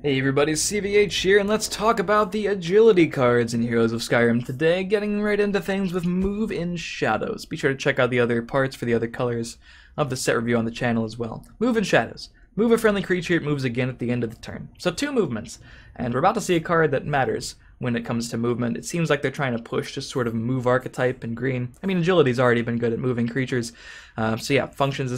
Hey everybody, CVH here, and let's talk about the agility cards in Heroes of Skyrim today, getting right into things with Move in Shadows. Be sure to check out the other parts for the other colors of the set review on the channel as well. Move in Shadows. Move a friendly creature, it moves again at the end of the turn. So 2 movements, and we're about to see a card that matters when it comes to movement. It seems like they're trying to push just sort of move archetype in green. I mean, agility's already been good at moving creatures, so yeah, functions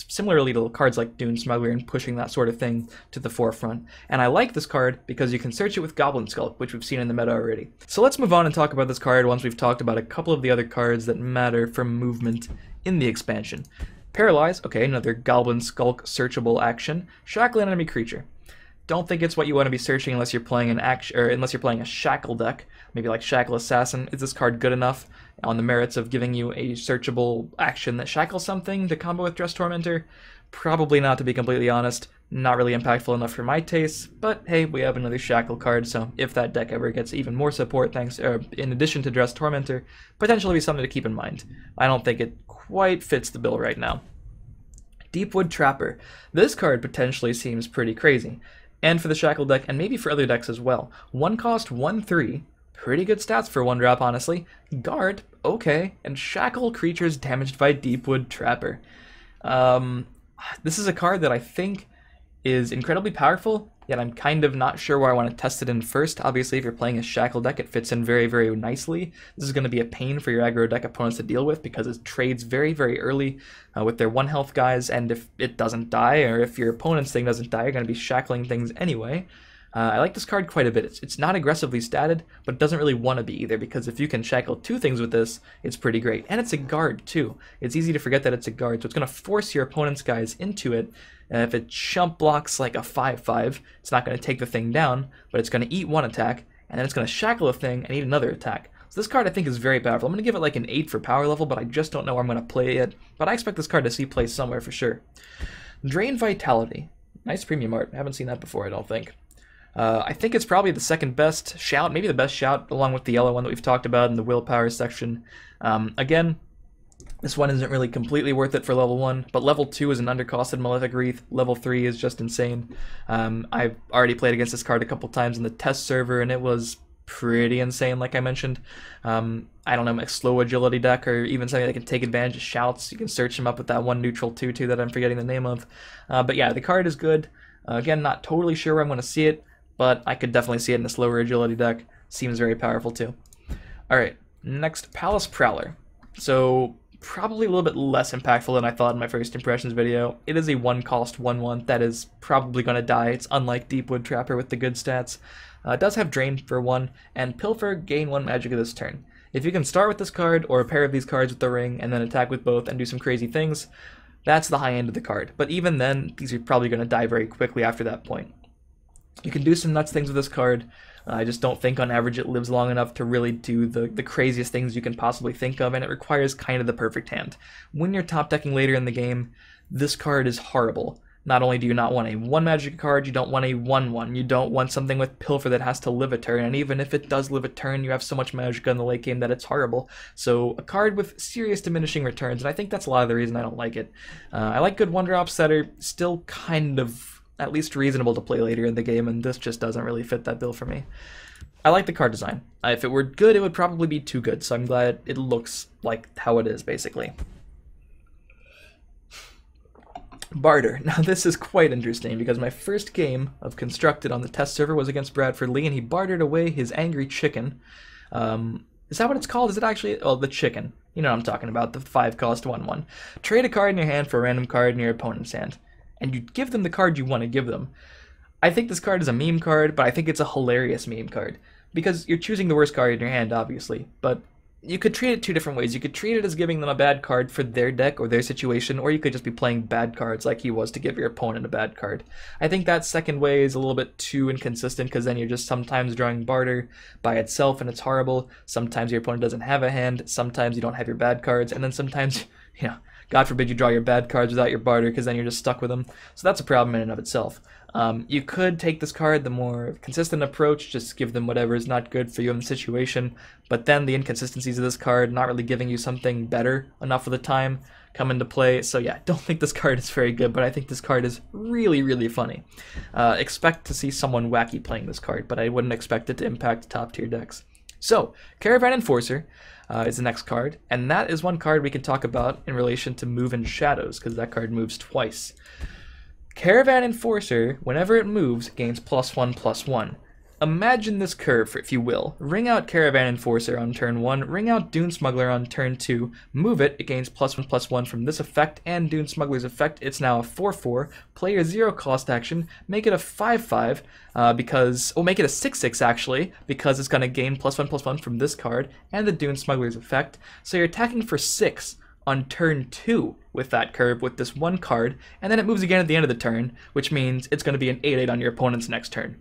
similarly to cards like Dune Smuggler and pushing that sort of thing to the forefront. And I like this card because you can search it with Goblin Skulk, which we've seen in the meta already. So let's move on and talk about this card once we've talked about a couple of the other cards that matter for movement in the expansion. Paralyzed, okay, another Goblin Skulk searchable action. Shackle an enemy creature. Don't think it's what you want to be searching unless you're playing unless you're playing a shackle deck, maybe like Shackle Assassin. Is this card good enough on the merits of giving you a searchable action that shackles something to combo with Dress Tormentor? Probably not, to be completely honest. Not really impactful enough for my taste, but hey, we have another shackle card, so if that deck ever gets even more support in addition to Dress Tormentor, potentially be something to keep in mind. I don't think it quite fits the bill right now. Deepwood Trapper. This card potentially seems pretty crazy. And for the Shackle deck, and maybe for other decks as well. 1 cost, 1/3. Pretty good stats for 1 drop, honestly. Guard, okay. And Shackle creatures damaged by Deepwood Trapper. This is a card that I think is incredibly powerful, yet I'm kind of not sure where I want to test it in first. Obviously, if you're playing a Shackle deck, it fits in very, very nicely. This is going to be a pain for your aggro deck opponents to deal with because it trades very, very early with their 1 health guys, and if it doesn't die, or if your opponent's thing doesn't die, you're going to be shackling things anyway. I like this card quite a bit. It's not aggressively statted, but it doesn't really want to be either, because if you can shackle 2 things with this, it's pretty great. And it's a guard, too. It's easy to forget that it's a guard, so it's going to force your opponent's guys into it. And if it chump blocks like a 5/5, it's not going to take the thing down, but it's going to eat 1 attack, and then it's going to shackle a thing and eat another attack. So this card I think is very powerful. I'm going to give it like an 8 for power level, but I just don't know where I'm going to play it. But I expect this card to see play somewhere for sure. Drain Vitality. Nice premium art. I haven't seen that before, I don't think. I think it's probably the second best shout, maybe the best shout, along with the yellow one that we've talked about in the willpower section. Again, this one isn't really completely worth it for level 1, but level 2 is an undercosted Malefic Wreath. Level 3 is just insane. I've already played against this card a couple times in the test server, and it was pretty insane, like I mentioned. I don't know, a slow agility deck, or even something that can take advantage of shouts. You can search them up with that one neutral 2/2 that I'm forgetting the name of. But yeah, the card is good. Again, not totally sure where I'm going to see it, but I could definitely see it in a slower agility deck. Seems very powerful too. Alright, next, Palace Prowler. So, probably a little bit less impactful than I thought in my first impressions video. It is a 1 cost 1/1 that is probably going to die. It's unlike Deepwood Trapper with the good stats. It does have Drain for 1, and Pilfer, gain 1 magic of this turn. If you can start with this card, or a pair of these cards with the ring, and then attack with both and do some crazy things, that's the high end of the card. But even then, these are probably going to die very quickly after that point. You can do some nuts things with this card. I just don't think on average it lives long enough to really do the craziest things you can possibly think of, and it requires kind of the perfect hand. When you're top decking later in the game, this card is horrible. Not only do you not want a 1 magic card, you don't want a 1/1. You don't want something with Pilfer that has to live a turn, and even if it does live a turn, you have so much magic in the late game that it's horrible. So a card with serious diminishing returns, and I think that's a lot of the reason I don't like it. I like good 1-drops that are still kind of at least reasonable to play later in the game, and this just doesn't really fit that bill for me. I like the card design. If it were good, it would probably be too good, so I'm glad it looks like how it is, basically. Barter. Now this is quite interesting, because my first game of Constructed on the test server was against Bradford Lee, and he bartered away his angry chicken. Is that what it's called? Is it actually? Oh, the chicken. You know what I'm talking about, the 5 cost 1/1. Trade a card in your hand for a random card in your opponent's hand, and you give them the card you want to give them. I think this card is a meme card, but I think it's a hilarious meme card, because you're choosing the worst card in your hand, obviously, but you could treat it 2 different ways. You could treat it as giving them a bad card for their deck or their situation, or you could just be playing bad cards like he was to give your opponent a bad card. I think that second way is a little bit too inconsistent, because then you're just sometimes drawing Barter by itself and it's horrible, sometimes your opponent doesn't have a hand, sometimes you don't have your bad cards, and then sometimes, you know, God forbid you draw your bad cards without your Barter, because then you're just stuck with them. So that's a problem in and of itself. You could take this card the more consistent approach, just give them whatever is not good for you in the situation, but then the inconsistencies of this card not really giving you something better enough of the time come into play. So yeah, I don't think this card is very good, but I think this card is really, really funny. Expect to see someone wacky playing this card, but I wouldn't expect it to impact top tier decks. So, Caravan Enforcer is the next card, and that is one card we can talk about in relation to move in shadows, because that card moves twice. Caravan Enforcer, whenever it moves, gains +1/+1. Imagine this curve, if you will. Ring out Caravan Enforcer on turn 1, ring out Dune Smuggler on turn 2, move it, it gains +1/+1 from this effect and Dune Smuggler's effect. It's now a 4/4, play your 0 cost action, make it a 5/5, make it a 6/6 actually, because it's going to gain +1/+1 from this card and the Dune Smuggler's effect. So you're attacking for 6 on turn 2 with that curve with this one card, and then it moves again at the end of the turn, which means it's going to be an 8/8 on your opponent's next turn.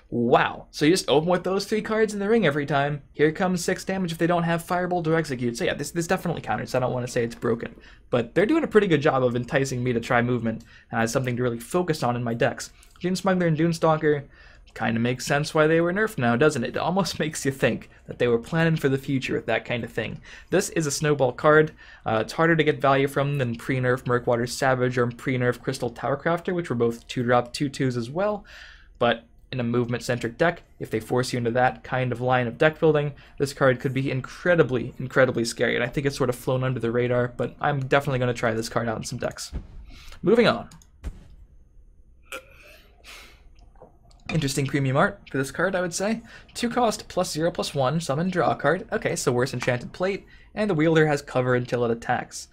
Wow. So you just open with those 3 cards in the ring every time. Here comes 6 damage if they don't have Firebolt or Execute. So yeah, this definitely counters. I don't want to say it's broken. But they're doing a pretty good job of enticing me to try movement as something to really focus on in my decks. Dune Smuggler and Dune Stalker kind of makes sense why they were nerfed now, doesn't it? It almost makes you think that they were planning for the future with that kind of thing. This is a snowball card. It's harder to get value from than pre-nerf Murkwater Savage or pre-nerf Crystal Towercrafter, which were both 2-drop 2/2s as well. But in a movement-centric deck, if they force you into that kind of line of deck building, this card could be incredibly, incredibly scary. And I think it's sort of flown under the radar, but I'm definitely going to try this card out in some decks. Moving on. Interesting premium art for this card, I would say. 2 cost +0/+1, summon, draw a card. Okay, so worse Enchanted Plate, and the wielder has cover until it attacks.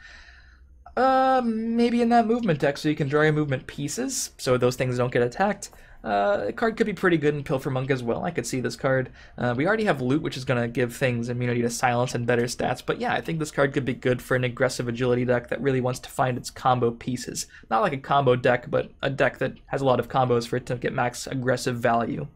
Maybe in that movement deck, so you can draw your movement pieces, so those things don't get attacked. The card could be pretty good in Pilfer Monk as well. I could see this card. We already have Loot, which is going to give things immunity to silence and better stats. But yeah, I think this card could be good for an aggressive agility deck that really wants to find its combo pieces. Not like a combo deck, but a deck that has a lot of combos for it to get max aggressive value.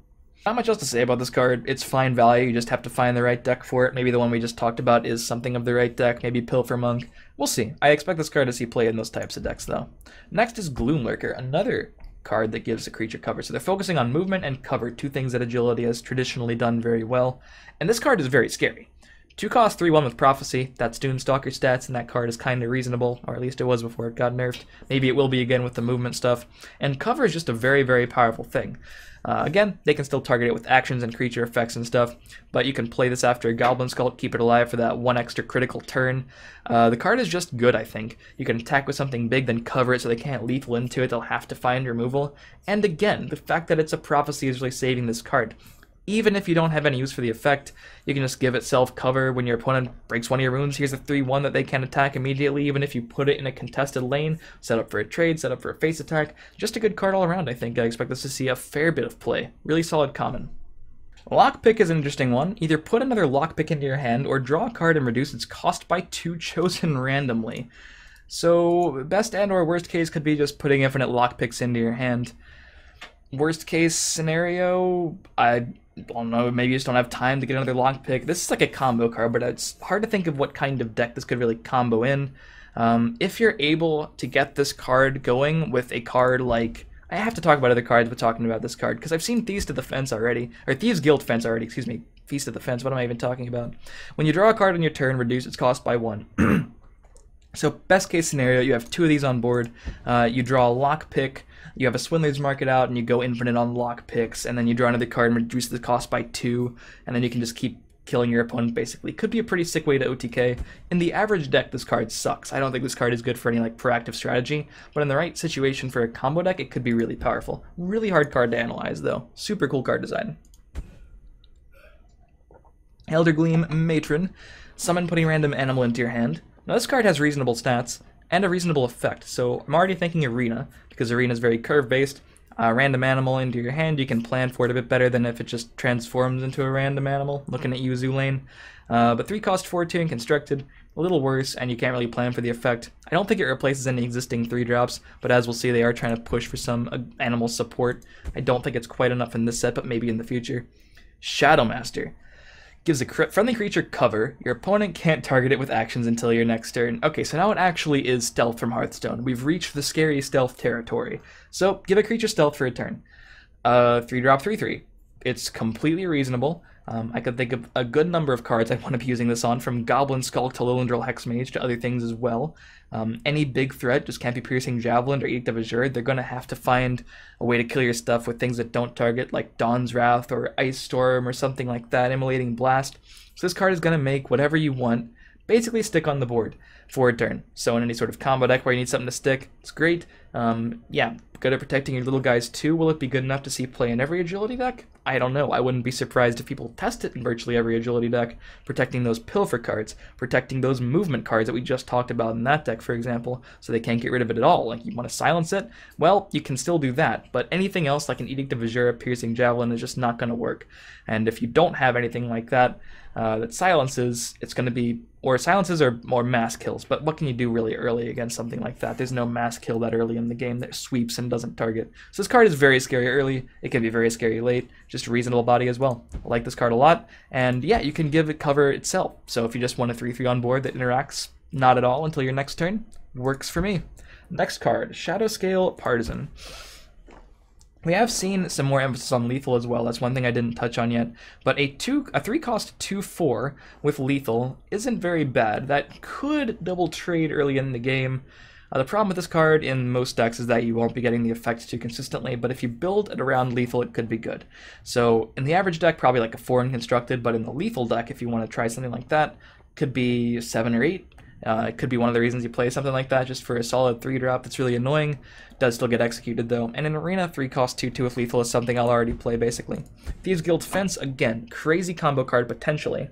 Not much else to say about this card. It's fine value. You just have to find the right deck for it. Maybe the one we just talked about is something of the right deck. Maybe Pilfer Monk. We'll see. I expect this card to see play in those types of decks, though. Next is Gloom Lurker, another card that gives a creature cover. So they're focusing on movement and cover, 2 things that agility has traditionally done very well. And this card is very scary. 2 cost 3/1 with Prophecy. That's Dune Stalker stats, and that card is kind of reasonable, or at least it was before it got nerfed. Maybe it will be again with the movement stuff. And cover is just a very, very powerful thing. Again, they can still target it with actions and creature effects and stuff, but you can play this after a Goblin Skulk, keep it alive for that 1 extra critical turn. The card is just good, I think. You can attack with something big, then cover it so they can't lethal into it. They'll have to find removal. And again, the fact that it's a Prophecy is really saving this card. Even if you don't have any use for the effect, you can just give itself cover when your opponent breaks one of your runes. Here's a 3/1 that they can attack immediately, even if you put it in a contested lane, set up for a trade, set up for a face attack. Just a good card all around, I think. I expect this to see a fair bit of play. Really solid common. Lockpick is an interesting one. Either put another Lockpick into your hand, or draw a card and reduce its cost by 2 chosen randomly. So, best and or worst case could be just putting infinite Lockpicks into your hand. Worst case scenario, I don't know, maybe you just don't have time to get another Lockpick. This is like a combo card, but it's hard to think of what kind of deck this could really combo in. If you're able to get this card going with a card like... I have to talk about other cards but talking about this card, because I've seen Thieves to the Fence already, or Thieves Guild Fence already, excuse me, Feast of the Fence, what am I even talking about? When you draw a card on your turn, reduce its cost by 1. So best case scenario, you have 2 of these on board, you draw a Lockpick, you have a Swindler's Market out, and you go infinite on Lockpicks, and then you draw another card and reduce the cost by 2, and then you can just keep killing your opponent, basically. Could be a pretty sick way to OTK. In the average deck, this card sucks. I don't think this card is good for any like proactive strategy, but in the right situation for a combo deck, it could be really powerful. Really hard card to analyze, though. Super cool card design. Elder Gleam Matron. Summon, putting random animal into your hand. Now this card has reasonable stats and a reasonable effect, so I'm already thinking Arena, because Arena is very curve-based. Random animal into your hand, you can plan for it a bit better than if it just transforms into a random animal, looking at you, Zulane. But 3 cost 4/2 and constructed, a little worse, and you can't really plan for the effect. I don't think it replaces any existing 3-drops, but as we'll see, they are trying to push for some animal support. I don't think it's quite enough in this set, but maybe in the future. Shadowmaster. Gives a friendly creature cover. Your opponent can't target it with actions until your next turn. Okay, so now it actually is stealth from Hearthstone. We've reached the scary stealth territory. So give a creature stealth for a turn. 3-drop 3/3. It's completely reasonable. I could think of a good number of cards I want to be using this on, from Goblin Skulk to Lilendril Hexmage to other things as well. Any big threat just can't be Piercing Javelin or Edict of Azure. They're going to have to find a way to kill your stuff with things that don't target, like Dawn's Wrath or Ice Storm or something like that, Immolating Blast. So this card is going to make whatever you want basically stick on the board for a turn. So in any sort of combo deck where you need something to stick, it's great. Yeah, good at protecting your little guys too. Will it be good enough to see play in every agility deck? I don't know. I wouldn't be surprised if people test it in virtually every agility deck, protecting those pilfer cards, protecting those movement cards that we just talked about in that deck, for example, so they can't get rid of it at all. Like, you want to silence it? Well, you can still do that, but anything else like an Edict of Azure, Piercing Javelin is just not going to work. And if you don't have anything like that, that silences, it's going to be, or silences are more mass kills, but what can you do really early against something like that? There's no mass kill that early in the game that sweeps and doesn't target. So this card is very scary early, it can be very scary late, just a reasonable body as well. I like this card a lot, and yeah, you can give it cover itself. So if you just want a 3/3 on board that interacts not at all until your next turn, works for me. Next card, Shadowscale Partisan. We have seen some more emphasis on lethal as well. That's one thing I didn't touch on yet. But a 3-cost 2/4 with lethal isn't very bad. That could double trade early in the game. The problem with this card in most decks is that you won't be getting the effect too consistently, but if you build it around lethal, it could be good. So in the average deck, probably like a 4 in constructed, but in the lethal deck, if you want to try something like that, could be 7 or 8. It could be one of the reasons you play something like that, just for a solid 3-drop that's really annoying. Does still get executed though. And in Arena, 3-cost 2/2 with lethal is something I'll already play basically. Thieves Guild Fence, again, crazy combo card potentially.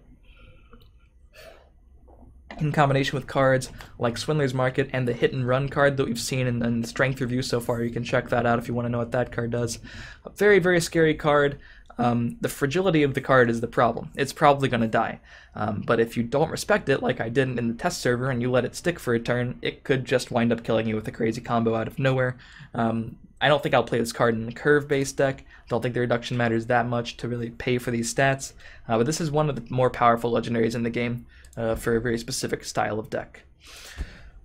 In combination with cards like Swindler's Market and the Hit and Run card that we've seen in the Strength review so far. You can check that out if you want to know what that card does. A very, very scary card. The fragility of the card is the problem. It's probably going to die. But if you don't respect it, like I did in the test server, and you let it stick for a turn, it could just wind up killing you with a crazy combo out of nowhere. I don't think I'll play this card in the curve-based deck. Don't think the reduction matters that much to really pay for these stats. But this is one of the more powerful legendaries in the game for a very specific style of deck.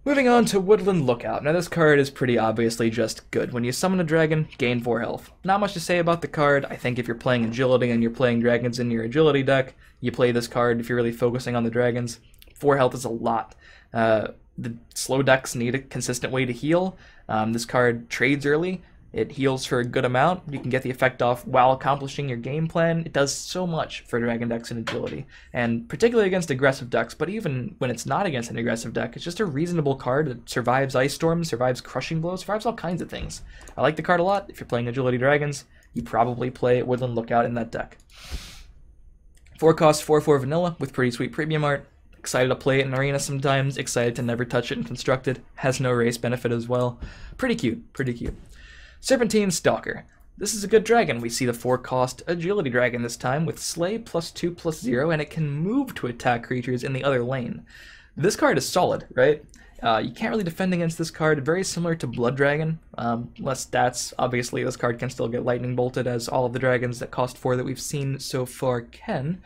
Moving on to Woodland Lookout. Now this card is pretty obviously just good. When you summon a dragon, gain 4 health. Not much to say about the card. I think if you're playing agility and you're playing dragons in your agility deck, you play this card if you're really focusing on the dragons. 4 health is a lot. The slow decks need a consistent way to heal. This card trades early. It heals for a good amount. You can get the effect off while accomplishing your game plan. It does so much for dragon decks and agility, and particularly against aggressive decks, but even when it's not against an aggressive deck, it's just a reasonable card that survives Ice Storm, survives Crushing Blow, survives all kinds of things. I like the card a lot. If you're playing agility dragons, you probably play Woodland Lookout in that deck. 4-cost 4/4 vanilla with pretty sweet premium art. Excited to play it in Arena sometimes, excited to never touch it in Constructed. Has no race benefit as well. Pretty cute, pretty cute. Serpentine Stalker. This is a good dragon. We see the 4-cost agility dragon this time with Slay +2/+0, and it can move to attack creatures in the other lane. This card is solid, right? You can't really defend against this card. Very similar to Blood Dragon. Less stats. Obviously, this card can still get lightning bolted, as all of the dragons that cost 4 that we've seen so far can.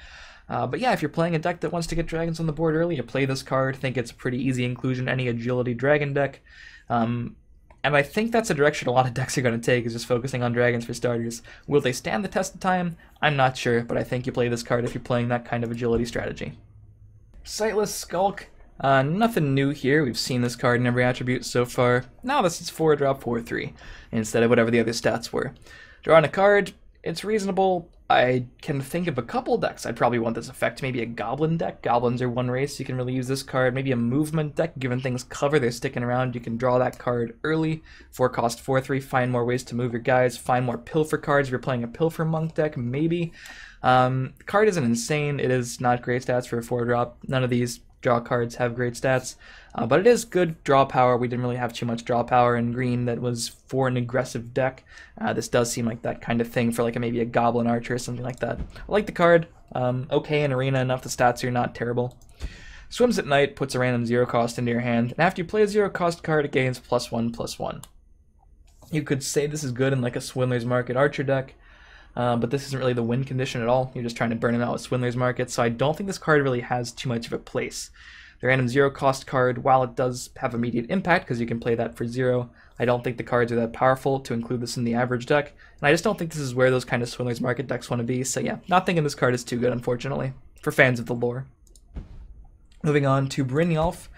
But yeah, if you're playing a deck that wants to get dragons on the board early, you play this card. I think it's a pretty easy inclusion in any agility dragon deck. And I think that's a direction a lot of decks are going to take, is just focusing on dragons for starters. Will they stand the test of time? I'm not sure, but I think you play this card if you're playing that kind of agility strategy. Sightless Skulk. Nothing new here. We've seen this card in every attribute so far. Now this is 4-drop 4/3, instead of whatever the other stats were. Drawing a card, it's reasonable. I can think of a couple decks I'd probably want this effect. Maybe a Goblin deck. Goblins are 1 race, you can really use this card. Maybe a movement deck, given things cover, they're sticking around, you can draw that card early. 4-cost 4/3, find more ways to move your guys, find more Pilfer cards if you're playing a Pilfer Monk deck, maybe. The card isn't insane, it is not great stats for a 4-drop. None of these draw cards have great stats, but it is good draw power. We didn't really have too much draw power in green that was for an aggressive deck. This does seem like that kind of thing for like maybe a Goblin Archer or something like that. I like the card. Okay in Arena, enough the stats are not terrible. Swims at Night puts a random 0-cost into your hand, and after you play a 0-cost card, it gains +1/+1. You could say this is good in like a Swindler's Market Archer deck, but this isn't really the win condition at all. You're just trying to burn him out with Swindler's Market, so I don't think this card really has too much of a place. The random 0 cost card, while it does have immediate impact because you can play that for 0, I don't think the cards are that powerful to include this in the average deck, and I just don't think this is where those kind of Swindler's Market decks want to be, so yeah, not thinking this card is too good, unfortunately, for fans of the lore. Moving on to Brynjolf.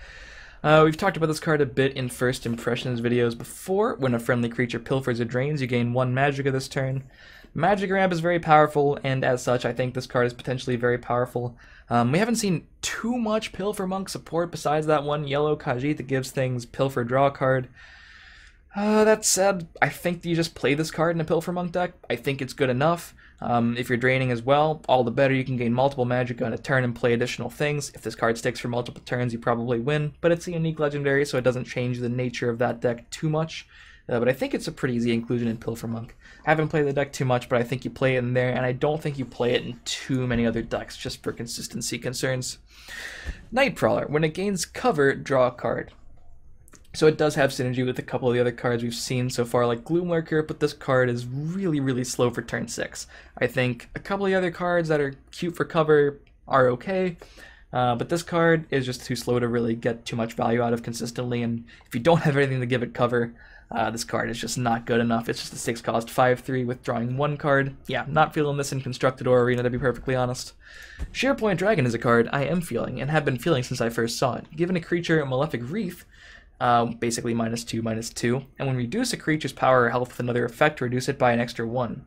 We've talked about this card a bit in first impressions videos before. When a friendly creature pilfers or drains, you gain 1 Magicka this turn. Magic Ramp is very powerful, and as such, I think this card is potentially very powerful. We haven't seen too much Pilfer Monk support besides that 1 yellow Khajiit that gives things Pilfer Draw card. That said, I think you just play this card in a Pilfer Monk deck. I think it's good enough. If you're draining as well, all the better. You can gain multiple Magicka in a turn and play additional things. If this card sticks for multiple turns, you probably win, but it's a unique legendary, so it doesn't change the nature of that deck too much. But I think it's a pretty easy inclusion in Pilfer Monk. I haven't played the deck too much, but I think you play it in there, and I don't think you play it in too many other decks, just for consistency concerns. Nightcrawler. When it gains cover, draw a card. So it does have synergy with a couple of the other cards we've seen so far, like Gloom Lurker, but this card is really, really slow for turn 6. I think a couple of the other cards that are cute for cover are okay, but this card is just too slow to really get too much value out of consistently, and if you don't have anything to give it cover, this card is just not good enough. It's just a 6 cost 5/3 withdrawing 1 card. Yeah, not feeling this in Constructed or Arena, to be perfectly honest. Sharepoint Dragon is a card I am feeling, and have been feeling since I first saw it. Given a creature a Malefic Wreath, basically -2/-2, and when reduce a creature's power or health with another effect, reduce it by an extra 1.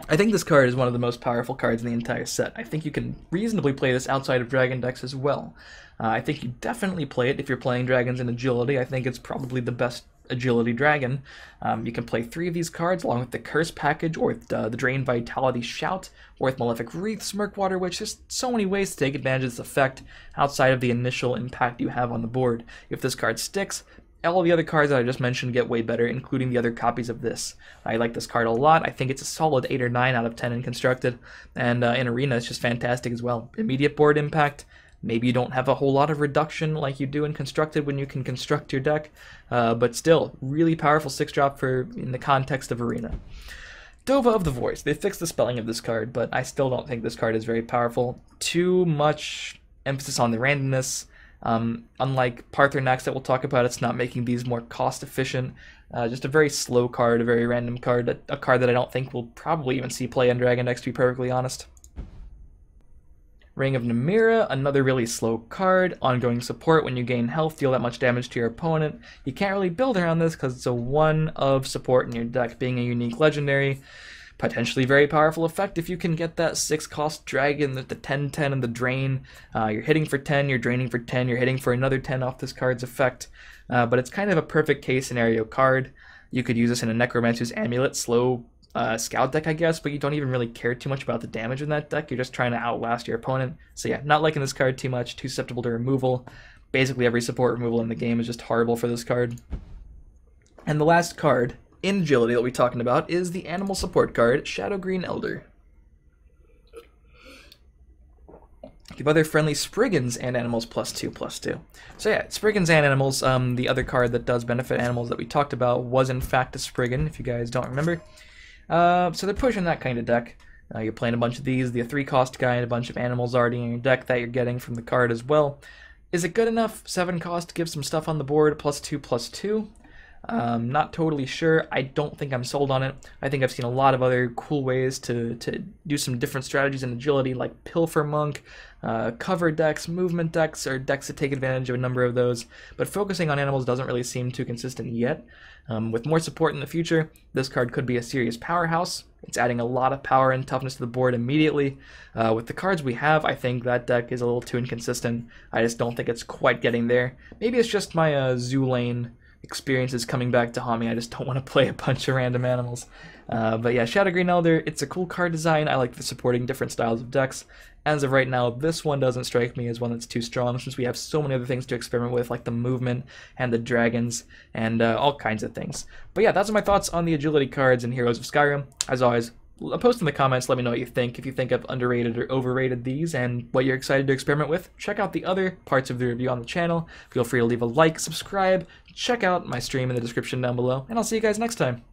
I think this card is one of the most powerful cards in the entire set. I think you can reasonably play this outside of Dragon decks as well. I think you definitely play it if you're playing dragons in agility. I think it's probably the best agility dragon. You can play 3 of these cards along with the Curse package, or with the Drain Vitality Shout, or with Malefic Wreath, Smirkwater Witch. There's so many ways to take advantage of this effect outside of the initial impact you have on the board. If this card sticks, all the other cards that I just mentioned get way better, including the other copies of this. I like this card a lot. I think it's a solid 8 or 9 out of 10 in Constructed, and in Arena it's just fantastic as well. Immediate board impact. Maybe you don't have a whole lot of reduction like you do in Constructed when you can construct your deck, but still, really powerful 6-drop for in the context of Arena. Dobe of the Voice. They fixed the spelling of this card, but I still don't think this card is very powerful. Too much emphasis on the randomness. Unlike Parthenax that we'll talk about, it's not making these more cost efficient. Just a very slow card, a very random card, a card that I don't think we'll probably even see play on Dragon decks, to be perfectly honest. Ring of Namira, another really slow card. Ongoing support. When you gain health, deal that much damage to your opponent. You can't really build around this because it's a 1 of support in your deck, being a unique legendary. Potentially very powerful effect if you can get that 6 cost dragon, the 10/10 and the drain. You're hitting for 10, you're draining for 10, you're hitting for another 10 off this card's effect. But it's kind of a perfect case scenario card. You could use this in a Necromancer's Amulet, slow scout deck, I guess, but you don't even really care too much about the damage in that deck. You're just trying to outlast your opponent. So yeah, not liking this card too much, too susceptible to removal. Basically every support removal in the game is just horrible for this card. And the last card in agility that we're talking about is the animal support card, Shadowgreen Elder. Give other friendly Spriggans and animals +2/+2. So yeah, Spriggans and animals, the other card that does benefit animals that we talked about was in fact a Spriggan, if you guys don't remember. So they're pushing that kind of deck. You're playing a bunch of these, the 3-cost guy, and a bunch of animals already in your deck that you're getting from the card as well. Is it good enough? 7 cost to give some stuff on the board, +2/+2. Not totally sure. I don't think I'm sold on it. I think I've seen a lot of other cool ways to do some different strategies in agility, like Pilfer Monk, cover decks, movement decks, or decks that take advantage of a number of those. But focusing on animals doesn't really seem too consistent yet. With more support in the future, this card could be a serious powerhouse. It's adding a lot of power and toughness to the board immediately. With the cards we have, I think that deck is a little too inconsistent. I just don't think it's quite getting there. Maybe it's just my Zoo Lane experience is coming back to haunt me. I just don't want to play a bunch of random animals. But yeah, Shadowgreen Elder, it's a cool card design. I like the supporting different styles of decks. As of right now, this one doesn't strike me as one that's too strong, since we have so many other things to experiment with, like the movement and the dragons and all kinds of things. But yeah, those are my thoughts on the agility cards in Heroes of Skyrim. As always, post in the comments, let me know what you think. If you think I've underrated or overrated these and what you're excited to experiment with, check out the other parts of the review on the channel. Feel free to leave a like, subscribe, check out my stream in the description down below, and I'll see you guys next time.